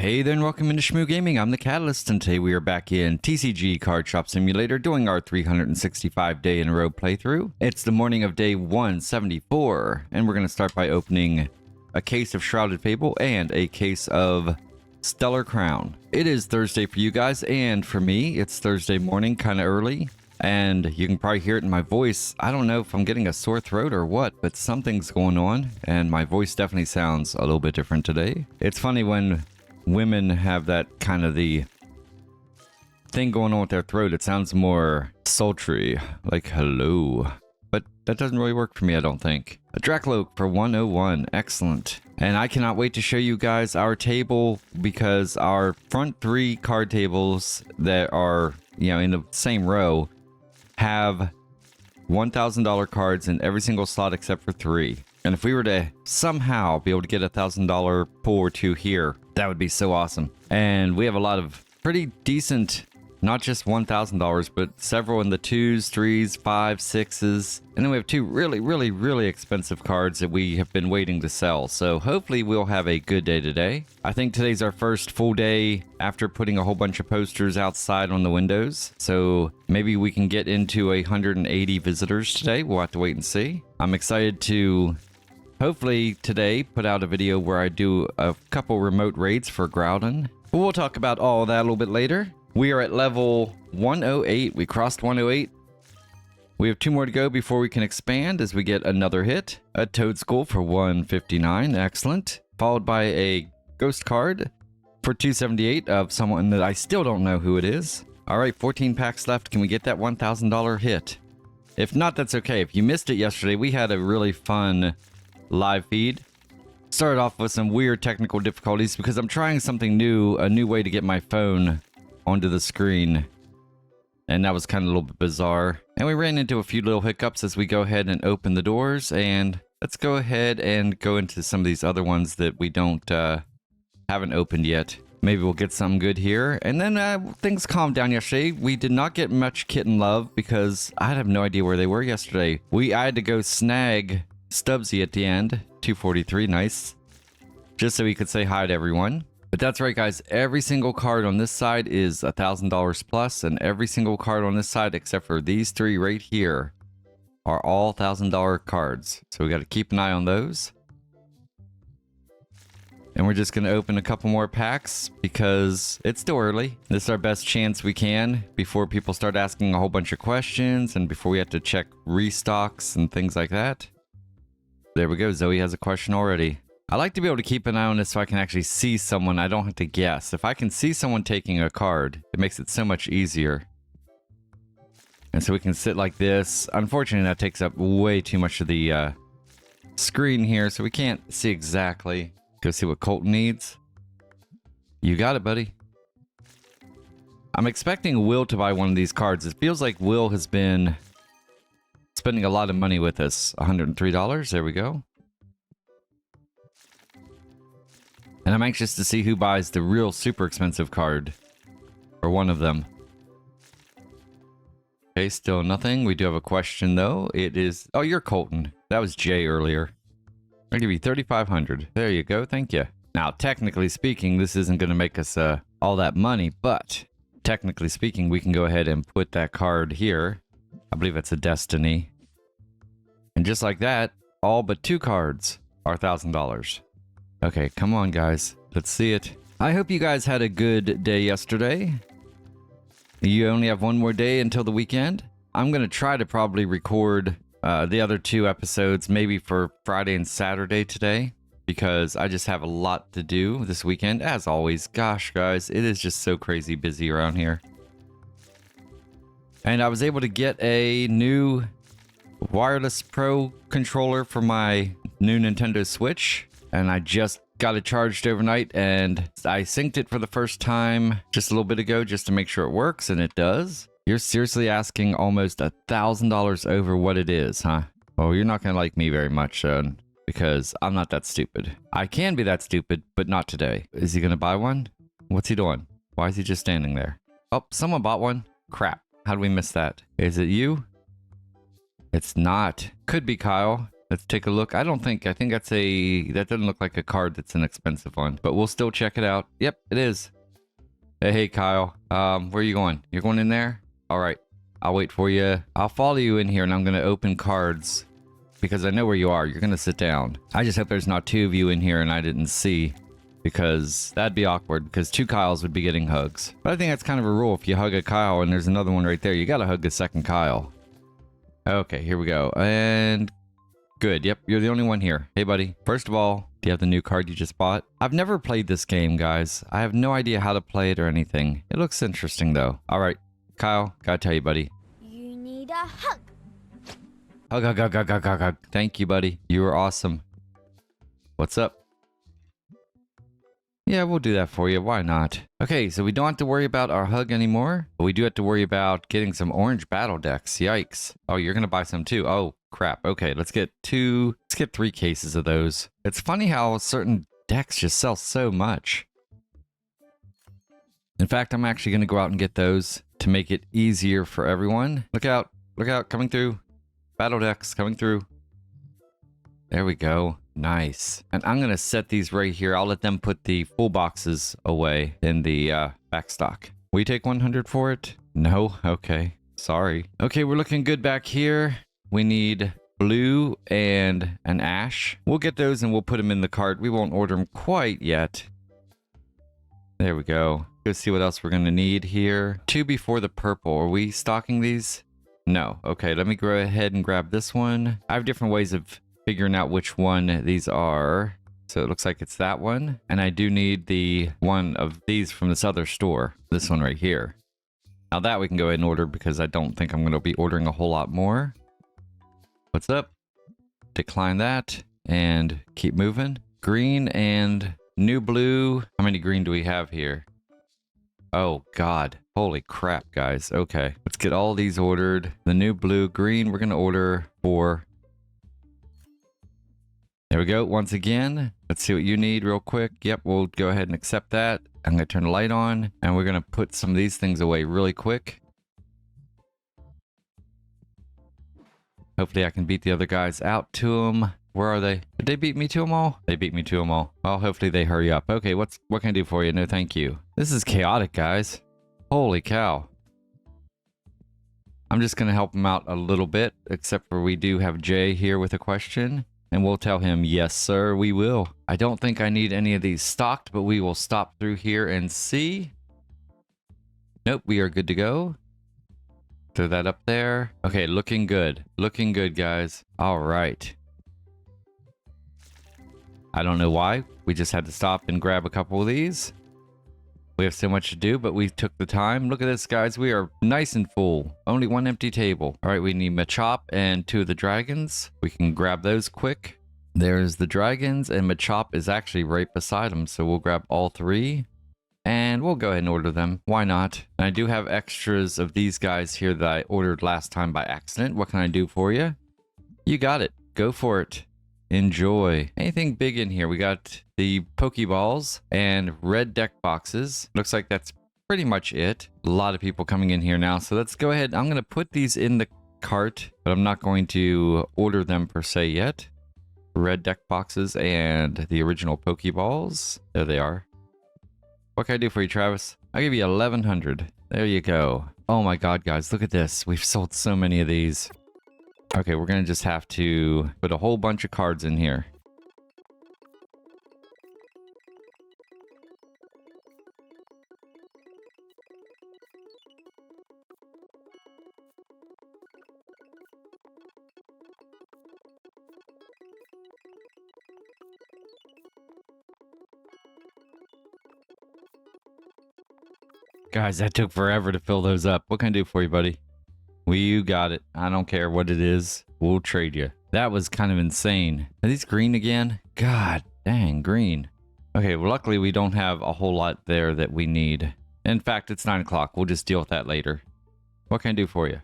Hey there and welcome into Shmoo Gaming. I'm the Catalyst and today we are back in TCG Card Shop Simulator doing our 365 day in a row playthrough. It's the morning of day 174 and we're going to start by opening a case of Shrouded Fable and a case of Stellar Crown. It is Thursday for you guys and for me it's Thursday morning, kind of early. And you can probably hear it in my voice. I don't know if I'm getting a sore throat or what, but something's going on and my voice definitely sounds a little bit different today. It's funny when women have that kind of the thing going on with their throat. It sounds more sultry, like hello. But that doesn't really work for me, I don't think. A Dracloak for 101, excellent. And I cannot wait to show you guys our table because our front three card tables that are, in the same row have $1,000 cards in every single slot except for 3. And if we were to somehow be able to get a $1,000 pull or 2 here, that would be so awesome. And we have a lot of pretty decent, not just $1,000, but several in the 2s, 3s, 5s, 6s. And then we have 2 really expensive cards that we have been waiting to sell. So hopefully we'll have a good day today. I think today's our first full day after putting a whole bunch of posters outside on the windows. So maybe we can get into 180 visitors today. We'll have to wait and see. I'm excited to hopefully today put out a video where I do a couple remote raids for Groudon. But we'll talk about all that a little bit later. We are at level 108. We crossed 108. We have 2 more to go before we can expand as we get another hit. A Toadskull for 159. Excellent. Followed by a ghost card for 278 of someone that I still don't know who it is. All right, 14 packs left. Can we get that $1,000 hit? If not, that's okay. If you missed it yesterday, we had a really fun live feed. Started off with some weird technical difficulties because I'm trying something new, a new way to get my phone onto the screen. And that was kind of a little bit bizarre. And we ran into a few little hiccups as we go ahead and open the doors. And let's go ahead and go into some of these other ones that we haven't opened yet. Maybe we'll get something good here. And then things calmed down yesterday. We did not get much kitten love because I have no idea where they were yesterday. I had to go snag Stubbsy at the end, 243, nice. Just so he could say hi to everyone. But that's right, guys. Every single card on this side is $1,000 plus, and every single card on this side, except for these 3 right here, are all $1,000 cards. So we got to keep an eye on those. And we're just going to open a couple more packs because it's still early. This is our best chance we can before people start asking a whole bunch of questions and before we have to check restocks and things like that. There we go. Zoe has a question already. I like to be able to keep an eye on this so I can actually see someone. I don't have to guess. If I can see someone taking a card, it makes it so much easier. And so we can sit like this. Unfortunately, that takes up way too much of the screen here, so we can't see exactly. Go see what Colton needs. You got it, buddy. I'm expecting Will to buy one of these cards. It feels like Will has been spending a lot of money with us. $103. There we go. And I'm anxious to see who buys the real super expensive card. Or one of them. Okay, still nothing. We do have a question though. It is... Oh, you're Colton. That was Jay earlier. I'll give you 3,500. There you go. Thank you. Now, technically speaking, this isn't going to make us all that money. But, technically speaking, we can go ahead and put that card here. I believe it's a Destiny. And just like that, all but 2 cards are $1,000. Okay, come on, guys. Let's see it. I hope you guys had a good day yesterday. You only have 1 more day until the weekend. I'm going to try to probably record the other 2 episodes, maybe for Friday and Saturday today, because I just have a lot to do this weekend. As always, gosh, guys, it is just so crazy busy around here. And I was able to get a new wireless pro controller for my new Nintendo Switch. And I just got it charged overnight and I synced it for the first time just a little bit ago just to make sure it works, and it does. You're seriously asking almost $1,000 over what it is, huh? Oh, you're not gonna like me very much, because I'm not that stupid. I can be that stupid, but not today. Is he gonna buy one? What's he doing? Why is he just standing there? Oh, someone bought one. Crap. How did we miss that? Is it you? It's not. Could be Kyle. Let's take a look. I think that doesn't look like a card that's an expensive one, but we'll still check it out. Yep, it is. Hey, Kyle. Where are you going? You're going in there? All right. I'll wait for you. I'll follow you in here and I'm going to open cards because I know where you are. You're going to sit down. I just hope there's not two of you in here and I didn't see, because that'd be awkward because two Kyles would be getting hugs. But I think that's kind of a rule. If you hug a Kyle and there's another one right there, you got to hug the second Kyle. Okay, here we go. And good. Yep, you're the only one here. Hey, buddy. First of all, do you have the new card you just bought? I've never played this game, guys. I have no idea how to play it or anything. It looks interesting, though. All right, Kyle, gotta tell you, buddy. You need a hug. Hug, hug, hug, hug, hug, hug, hug. Thank you, buddy. You are awesome. What's up? Yeah, we'll do that for you. Why not? Okay, so we don't have to worry about our hug anymore, but we do have to worry about getting some orange battle decks. Yikes. Oh, you're gonna buy some too. Oh, crap. Okay, let's get 3 cases of those. It's funny how certain decks just sell so much. In fact, I'm actually gonna go out and get those to make it easier for everyone. Look out, coming through. Battle decks coming through. There we go. Nice. And I'm going to set these right here. I'll let them put the full boxes away in the back stock. Will you take 100 for it? No? Okay. Sorry. Okay, we're looking good back here. We need blue and an ash. We'll get those and we'll put them in the cart. We won't order them quite yet. There we go. Let's see what else we're going to need here. 2 before the purple. Are we stocking these? No. Okay, let me go ahead and grab this one. I have different ways of figuring out which one these are. So it looks like it's that one. And I do need the one of these from this other store. This one right here. Now that we can go ahead and order because I don't think I'm going to be ordering a whole lot more. What's up? Decline that and keep moving. Green and new blue. How many green do we have here? Oh, God. Holy crap, guys. Okay. Let's get all these ordered. The new blue, green, we're going to order 4. There we go. Once again, let's see what you need real quick. Yep, we'll go ahead and accept that. I'm going to turn the light on and we're going to put some of these things away really quick. Hopefully I can beat the other guys out to them. Where are they? Did they beat me to them all? They beat me to them all. Well, hopefully they hurry up. Okay, what can I do for you? No, thank you. This is chaotic, guys. Holy cow. I'm just going to help them out a little bit, except for we do have Jay here with a question. And we'll tell him, yes, sir, we will. I don't think I need any of these stocked, but we will stop through here and see. Nope, we are good to go. Throw that up there. Okay, looking good. Looking good, guys. All right. I don't know why. We just had to stop and grab a couple of these. We have so much to do, but we took the time. Look at this, guys. We are nice and full. Only one empty table. All right, we need Machop and 2 of the dragons. We can grab those quick. There's the dragons, and Machop is actually right beside them, so we'll grab all 3. And we'll go ahead and order them. Why not? And I do have extras of these guys here that I ordered last time by accident. What can I do for you? You got it. Go for it. Enjoy. Anything big in here? We got the Pokeballs and red deck boxes. Looks like that's pretty much it. A lot of people coming in here now. So let's go ahead. I'm going to put these in the cart, but I'm not going to order them per se yet. Red deck boxes and the original Pokeballs. There they are. What can I do for you, Travis? I'll give you 1,100. There you go. Oh my God, guys. Look at this. We've sold so many of these. Okay, we're going to just have to put a whole bunch of cards in here. Guys, that took forever to fill those up. What can I do for you, buddy? Well, you got it. I don't care what it is. We'll trade you. That was kind of insane. Are these green again? God dang, green. Okay, well, luckily we don't have a whole lot there that we need. In fact, it's 9 o'clock. We'll just deal with that later. What can I do for you?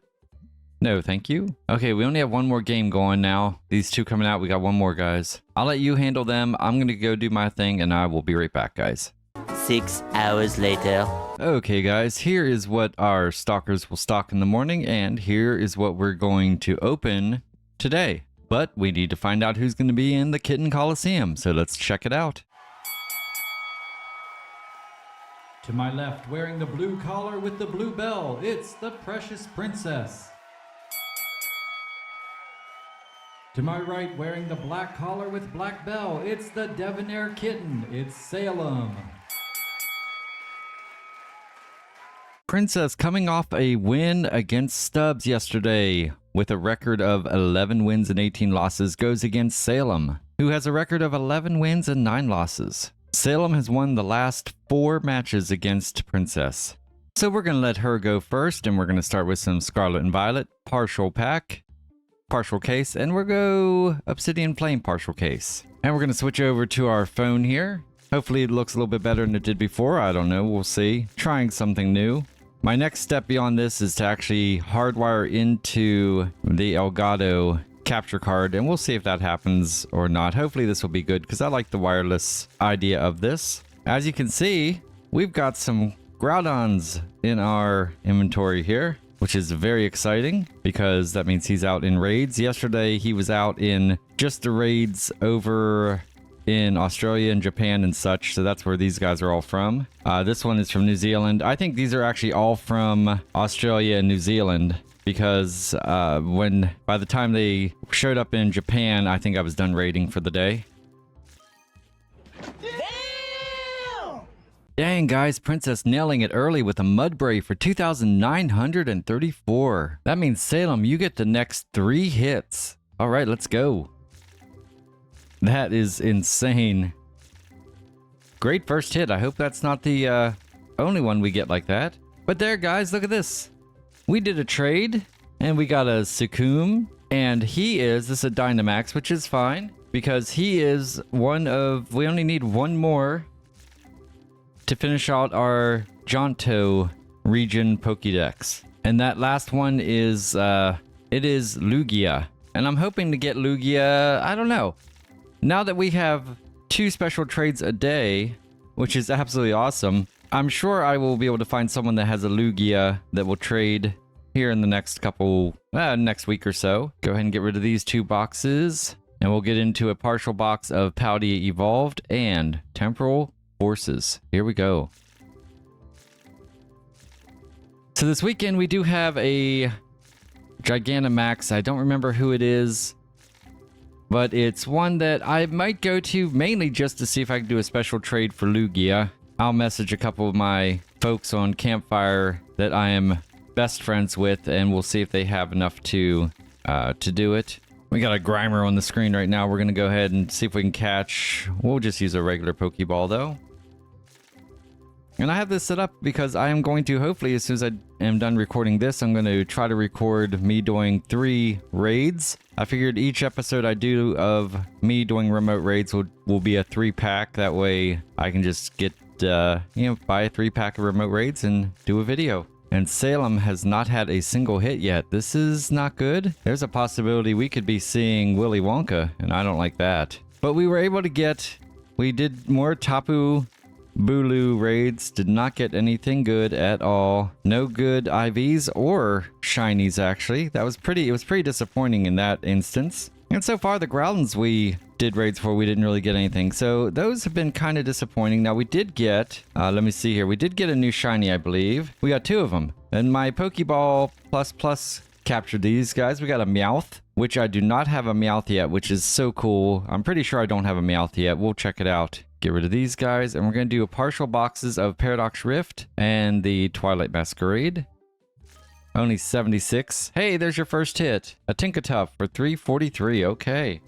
No, thank you. Okay, we only have one more game going now. These 2 coming out. We got one more, guys. I'll let you handle them. I'm going to go do my thing, and I will be right back, guys. 6 hours later. Okay, guys, here is what our stalkers will stock in the morning, and here is what we're going to open today. But we need to find out who's going to be in the Kitten Coliseum, so let's check it out. To my left, wearing the blue collar with the blue bell, it's the Precious Princess. To my right, wearing the black collar with black bell, it's the Debonair Kitten, it's Salem. Princess coming off a win against Stubbs yesterday with a record of 11 wins and 18 losses goes against Salem, who has a record of 11 wins and 9 losses. Salem has won the last 4 matches against Princess. So we're going to let her go first, and we're going to start with some Scarlet and Violet, partial pack, partial case, and we'll go Obsidian Flame partial case. And we're going to switch over to our phone here. Hopefully it looks a little bit better than it did before. I don't know. We'll see. Trying something new. My next step beyond this is to actually hardwire into the Elgato capture card, and we'll see if that happens or not. Hopefully this will be good because I like the wireless idea of this. As you can see, we've got some Groudons in our inventory here, which is very exciting because that means he's out in raids. Yesterday he was out in just the raids over in Australia and Japan and such, so that's where these guys are all from. This one is from New Zealand. I think these are actually all from Australia and New Zealand because by the time they showed up in Japan, I think I was done raiding for the day. Damn! Dang guys, Princess nailing it early with a Mudbray for 2,934. That means Salem, you get the next 3 hits. All right, let's go. That is insane. Great first hit. I hope that's not the only one we get like that. But there, guys, look at this. We did a trade, and we got a Succumb, and this is a Dynamax, which is fine, because he is one of, we only need one more to finish out our Johto region Pokédex. And that last one is, it is Lugia. And I'm hoping to get Lugia, I don't know. Now that we have 2 special trades a day, which is absolutely awesome, I'm sure I will be able to find someone that has a Lugia that will trade here in the next next week or so. Go ahead and get rid of these 2 boxes, and we'll get into a partial box of Paldea Evolved and Temporal Forces. Here we go. So this weekend we do have a Gigantamax. I don't remember who it is, but it's one that I might go to mainly just to see if I can do a special trade for Lugia. I'll message a couple of my folks on Campfire that I am best friends with, and we'll see if they have enough to do it. We got a Grimer on the screen right now. We're going to go ahead and see if we can catch. We'll just use a regular Pokeball though. And I have this set up because I am going to, hopefully as soon as I am done recording this, I'm going to try to record me doing 3 raids. I figured each episode I do of me doing remote raids will be a 3-pack. That way I can just get, buy a 3-pack of remote raids and do a video. And Salem has not had a single hit yet. This is not good. There's a possibility we could be seeing Willy Wonka, and I don't like that. But we were able to we did more Tapu Bulu raids, did not get anything good at all. No good IVs or shinies actually. It was pretty disappointing in that instance. And so far the Groudons we did raids for, we didn't really get anything. So those have been kind of disappointing. Now we did get, let me see here. We did get a new shiny, I believe. We got 2 of them. And my Pokeball Plus captured these guys. We got a Meowth, which I do not have a Meowth yet, which is so cool. I'm pretty sure I don't have a Meowth yet. We'll check it out. Get rid of these guys, and we're going to do a partial boxes of Paradox Rift and the Twilight Masquerade. Only 76. Hey, there's your first hit. A Tinkatuff for 343. Okay.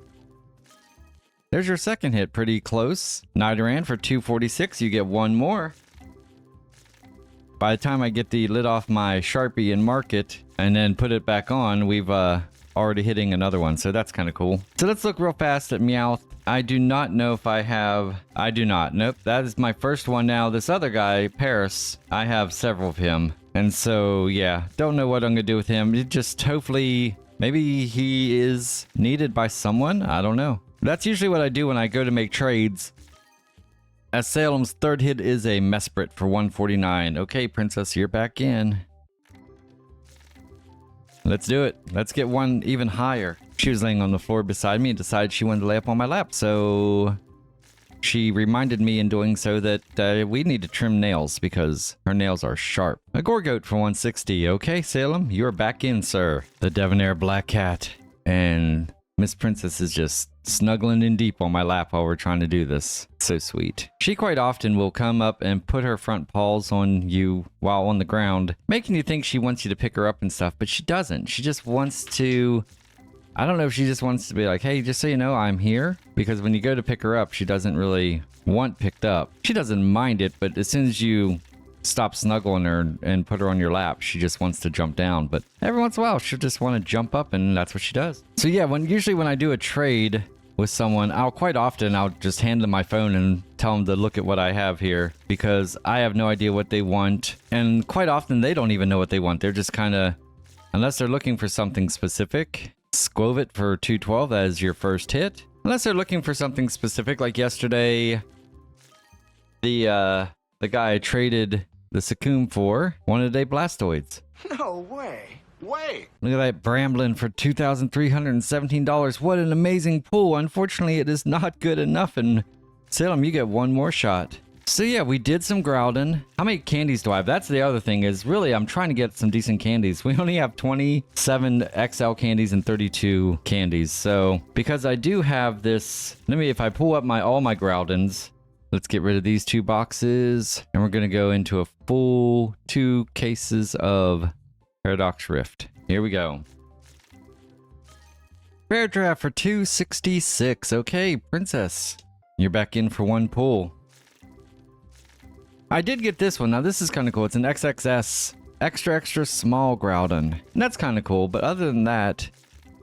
There's your second hit. Pretty close. Nidoran for 246. You get 1 more. By the time I get the lid off my Sharpie and mark it and then put it back on, we've already hitting another one. So that's kind of cool. So let's look real fast at Meowth. I do not know if I have... I do not. Nope. That is my first one now. This other guy, Paris, I have several of him. And so, yeah. Don't know what I'm going to do with him. It just hopefully... Maybe he is needed by someone? I don't know. That's usually what I do when I go to make trades. As Salem's third hit is a Mesprit for 149. Okay, Princess, you're back in. Let's do it. Let's get one even higher. She was laying on the floor beside me and decided she wanted to lay up on my lap. So she reminded me in doing so that we need to trim nails because her nails are sharp. A Gorgoat for 160. Okay, Salem, you're back in, sir. The Debonair Black Cat. And Miss Princess is just snuggling in deep on my lap while we're trying to do this. So sweet. She quite often will come up and put her front paws on you while on the ground, making you think she wants you to pick her up and stuff, but she doesn't. She just wants to... I don't know if she just wants to be like, hey, just so you know, I'm here. Because when you go to pick her up, she doesn't really want picked up. She doesn't mind it, but as soon as you stop snuggling her and put her on your lap, she just wants to jump down. But every once in a while, she'll just want to jump up, and that's what she does. So yeah, usually when I do a trade with someone, I'll just hand them my phone and tell them to look at what I have here, because I have no idea what they want. And quite often, they don't even know what they want. They're just kind of, unless they're looking for something specific. Squovit for 212, that is your first hit. Unless they're looking for something specific, like yesterday, the guy I traded the Succumb for wanted a Blastoids. No way. Wait. Look at that Bramblin for $2,317. What an amazing pull. Unfortunately, it is not good enough, and Salem, you get one more shot. So yeah, we did some Groudon. How many candies do I have? That's the other thing, is really I'm trying to get some decent candies. We only have 27 XL candies and 32 candies. So because I do have this, if I pull up all my Groudons, let's get rid of these 2 boxes, and we're gonna go into a full 2 cases of Paradox Rift. Here we go. Rare draft for 266. Okay, Princess, you're back in for 1 pull. I did get this one. Now this is kind of cool. It's an XXS extra small Groudon. And that's kind of cool. But other than that,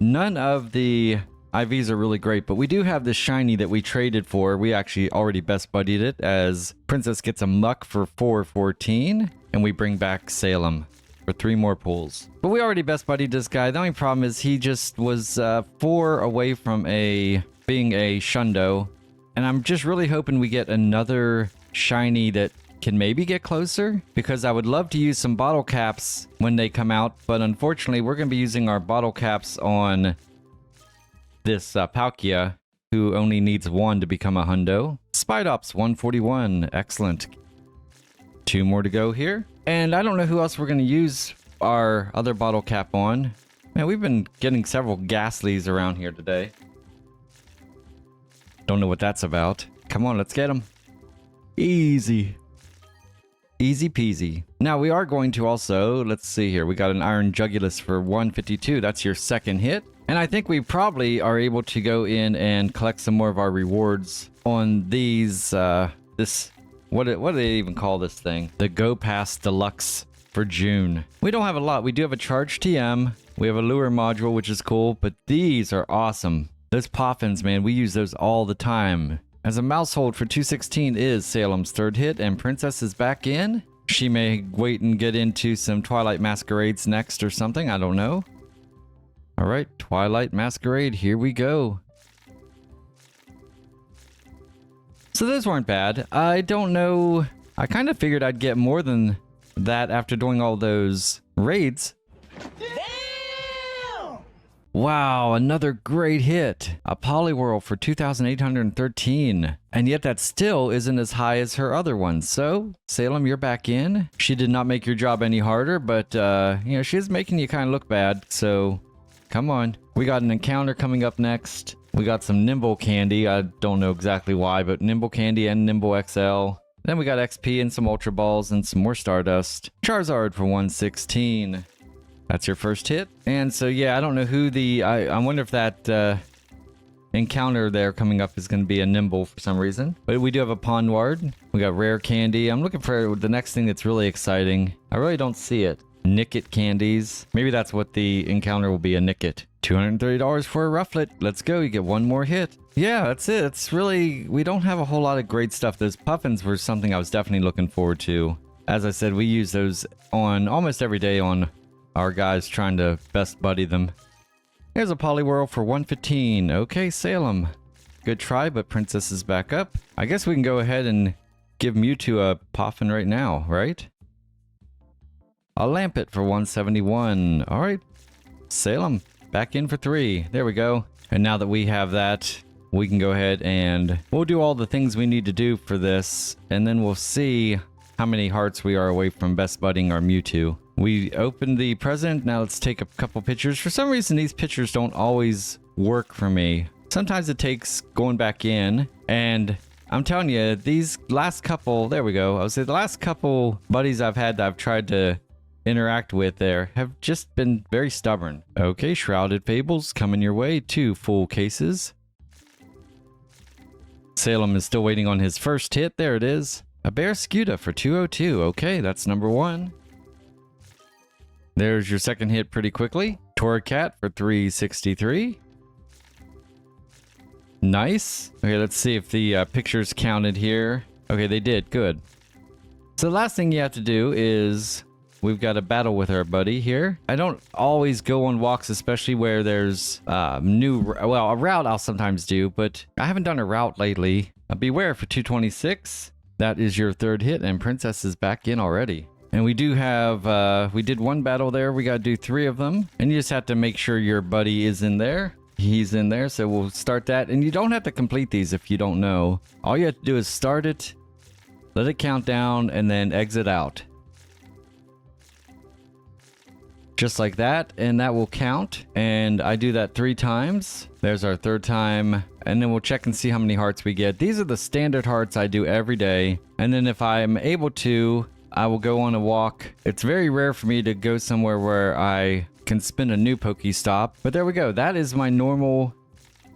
none of the IVs are really great. But we do have this shiny that we traded for. We actually already best buddied it, as Princess gets a Muck for 414. And we bring back Salem for 3 more pulls. But we already best buddied this guy. The only problem is he just was 4 away from being a Shundo. And I'm just really hoping we get another shiny that can maybe get closer, because I would love to use some bottle caps when they come out, but unfortunately we're going to be using our bottle caps on this Palkia, who only needs 1 to become a hundo. Spidops 141, excellent. 2 more to go here, and I don't know who else we're going to use our other bottle cap on. Man, we've been getting several Ghastlies around here today. Don't know what that's about. Come on, let's get them. Easy. Easy peasy. Now we are going to also, let's see here, we got an Iron Jugulus for 152. That's your second hit. And I think we probably are able to go in and collect some more of our rewards on these, what do they even call this thing? The Go Pass Deluxe for June. We don't have a lot. We do have a Charge TM. We have a Lure module, which is cool, but these are awesome. Those Poffins, man, we use those all the time. As a Mousehold for 216 is Salem's 3rd hit, and Princess is back in. She may wait and get into some Twilight Masquerades next or something, I don't know. Alright, Twilight Masquerade, here we go. So those weren't bad. I don't know, I kind of figured I'd get more than that after doing all those raids. Wow, another great hit. A Poliwhirl for 2,813. And yet that still isn't as high as her other ones. So, Salem, you're back in. She did not make your job any harder, but, she is making you kind of look bad. So, come on. We got an encounter coming up next. We got some Nimble Candy. I don't know exactly why, but Nimble Candy and Nimble XL. Then we got XP and some Ultra Balls and some more Stardust. Charizard for 116. That's your first hit. And so, yeah, I don't know who I wonder if that encounter there coming up is going to be a Nimble for some reason. But we do have a Pondward. We got Rare Candy. I'm looking for the next thing that's really exciting. I really don't see it. Nickit Candies. Maybe that's what the encounter will be, a Nickit. $230 for a Rufflet. Let's go. You get 1 more hit. Yeah, that's it. It's really, we don't have a whole lot of great stuff. Those Puffins were something I was definitely looking forward to. As I said, we use those on almost every day on our guys trying to best buddy them. Here's a Poliwhirl for 115. Okay, Salem. Good try, but Princess is back up. I guess we can go ahead and give Mewtwo a Poffin right now, right? A Lampet for 171. Alright, Salem. Back in for 3. There we go. And now that we have that, we can go ahead and we'll do all the things we need to do for this. And then we'll see how many hearts we are away from best budding our Mewtwo. We opened the present. Now let's take a couple pictures. For some reason, these pictures don't always work for me. Sometimes it takes going back in, and I'm telling you, these last couple, there we go. I would say the last couple buddies I've had that I've tried to interact with there have just been very stubborn. Okay, Shrouded Fables coming your way. 2 full cases. Salem is still waiting on his first hit. There it is. A Barraskewda for 202. Okay, that's number 1. There's your second hit pretty quickly. Torracat for 363. Nice. Okay, let's see if the pictures counted here. Okay, they did. Good. So the last thing you have to do is we've got a battle with our buddy here. I don't always go on walks, especially where there's a route I'll sometimes do, but I haven't done a route lately. Beware for 226. That is your third hit, and Princess is back in already. And we do have, we did 1 battle there. We got to do 3 of them. And you just have to make sure your buddy is in there. He's in there, so we'll start that. And you don't have to complete these if you don't know. All you have to do is start it, let it count down, and then exit out. Just like that, and that will count. And I do that 3 times. There's our 3rd time. And then we'll check and see how many hearts we get. These are the standard hearts I do every day. And then if I'm able to, I will go on a walk. It's very rare for me to go somewhere where I can spin a new Pokestop. But there we go. That is my normal.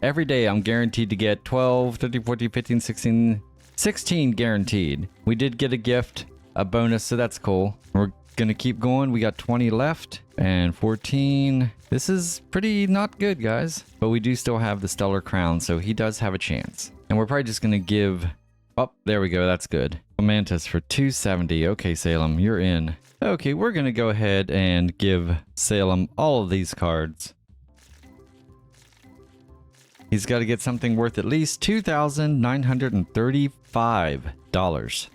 Every day I'm guaranteed to get 12, 13, 14, 15, 16, 16 guaranteed. We did get a gift, a bonus, so that's cool. We're gonna keep going. We got 20 left and 14. This is pretty not good, guys. But we do still have the Stellar Crown, so he does have a chance. And we're probably just gonna give... Oh, there we go. That's good. Mantis for 270. Okay, Salem, you're in. Okay, we're going to go ahead and give Salem all of these cards. He's got to get something worth at least $2,935. I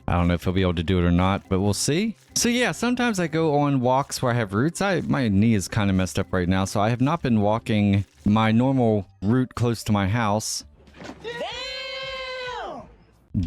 don't know if he'll be able to do it or not, but we'll see. So yeah, sometimes I go on walks where I have routes. My knee is kind of messed up right now, so I have not been walking my normal route close to my house.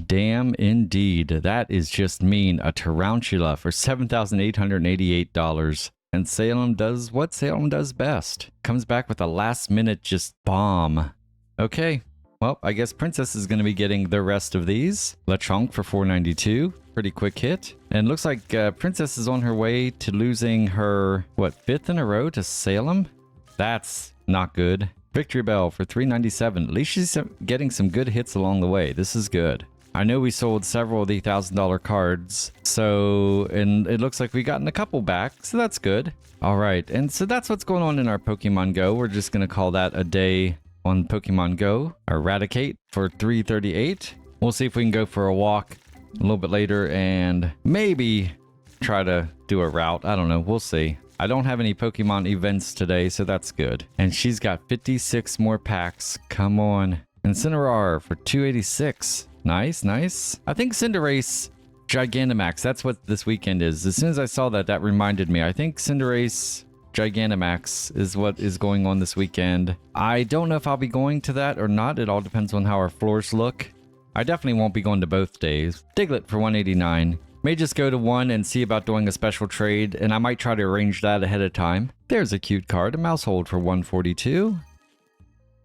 Damn indeed. That is just mean. A Tarantula for $7,888. And Salem does what Salem does best. Comes back with a last minute just bomb. Okay. Well, I guess Princess is going to be getting the rest of these. Lechonk for $492. Pretty quick hit. And looks like Princess is on her way to losing her, what, 5th in a row to Salem? That's not good. Victory Bell for $397. At least she's getting some good hits along the way. This is good. I know we sold several of the $1,000 cards, so, and it looks like we gotten a couple back, so that's good. All right, and so that's what's going on in our Pokemon Go. We're just going to call that a day on Pokemon Go. Eradicate for $338. We'll see if we can go for a walk a little bit later and maybe try to do a route. I don't know. We'll see. I don't have any Pokemon events today, so that's good. And she's got 56 more packs. Come on. Incineroar for $286. Nice, nice. I think Cinderace Gigantamax, that's what this weekend is. As soon as I saw that, that reminded me. I think Cinderace Gigantamax is what is going on this weekend. I don't know if I'll be going to that or not. It all depends on how our floors look. I definitely won't be going to both days. Diglett for $189. May just go to one and see about doing a special trade, and I might try to arrange that ahead of time. There's a cute card, a Mousehold for $142.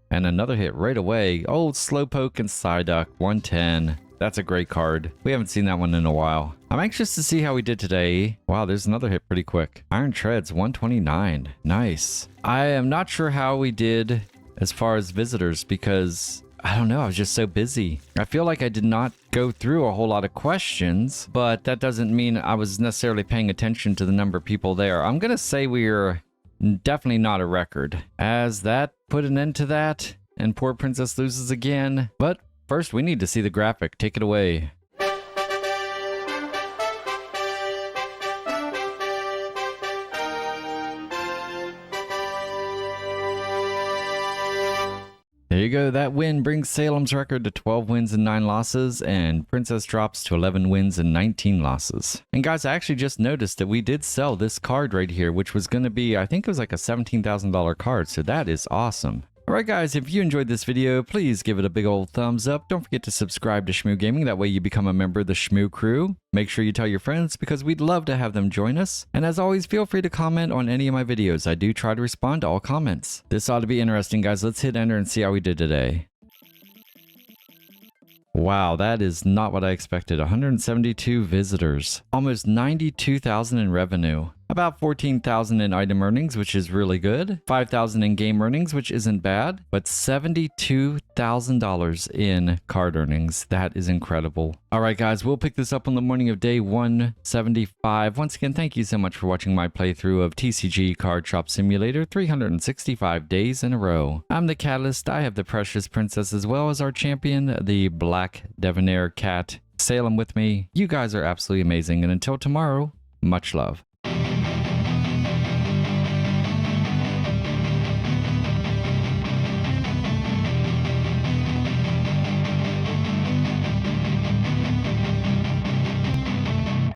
And another hit right away. Old Slowpoke and Psyduck, $110. That's a great card. We haven't seen that one in a while. I'm anxious to see how we did today. Wow, there's another hit pretty quick. Iron Treads, $129. Nice. I am not sure how we did as far as visitors because, I don't know, I was just so busy. I feel like I did not go through a whole lot of questions, but that doesn't mean I was necessarily paying attention to the number of people there. I'm going to say we're definitely not a record. As that put an end to that, and poor Princess loses again. But first, we need to see the graphic. Take it away. There you you go. That win brings Salem's record to 12 wins and 9 losses, and Princess drops to 11 wins and 19 losses. And guys, I actually just noticed that we did sell this card right here, which was going to be, I think it was like a $17,000 card, so that is awesome. Alright guys, if you enjoyed this video, please give it a big old thumbs up. Don't forget to subscribe to Shmoo Gaming, that way you become a member of the Shmoo crew. Make sure you tell your friends because we'd love to have them join us. And as always, feel free to comment on any of my videos. I do try to respond to all comments. This ought to be interesting guys. Let's hit enter and see how we did today. Wow, that is not what I expected. 172 visitors, almost 92,000 in revenue, about 14,000 in item earnings, which is really good, 5,000 in game earnings, which isn't bad, but $72,000 in card earnings. That is incredible. All right, guys, we'll pick this up on the morning of day 175. Once again, thank you so much for watching my playthrough of TCG Card Shop Simulator 365 days in a row. I'm the Catalyst. I have the Precious Princess as well as our champion, the Black Debonair Cat. Salem with me. You guys are absolutely amazing, and until tomorrow, much love.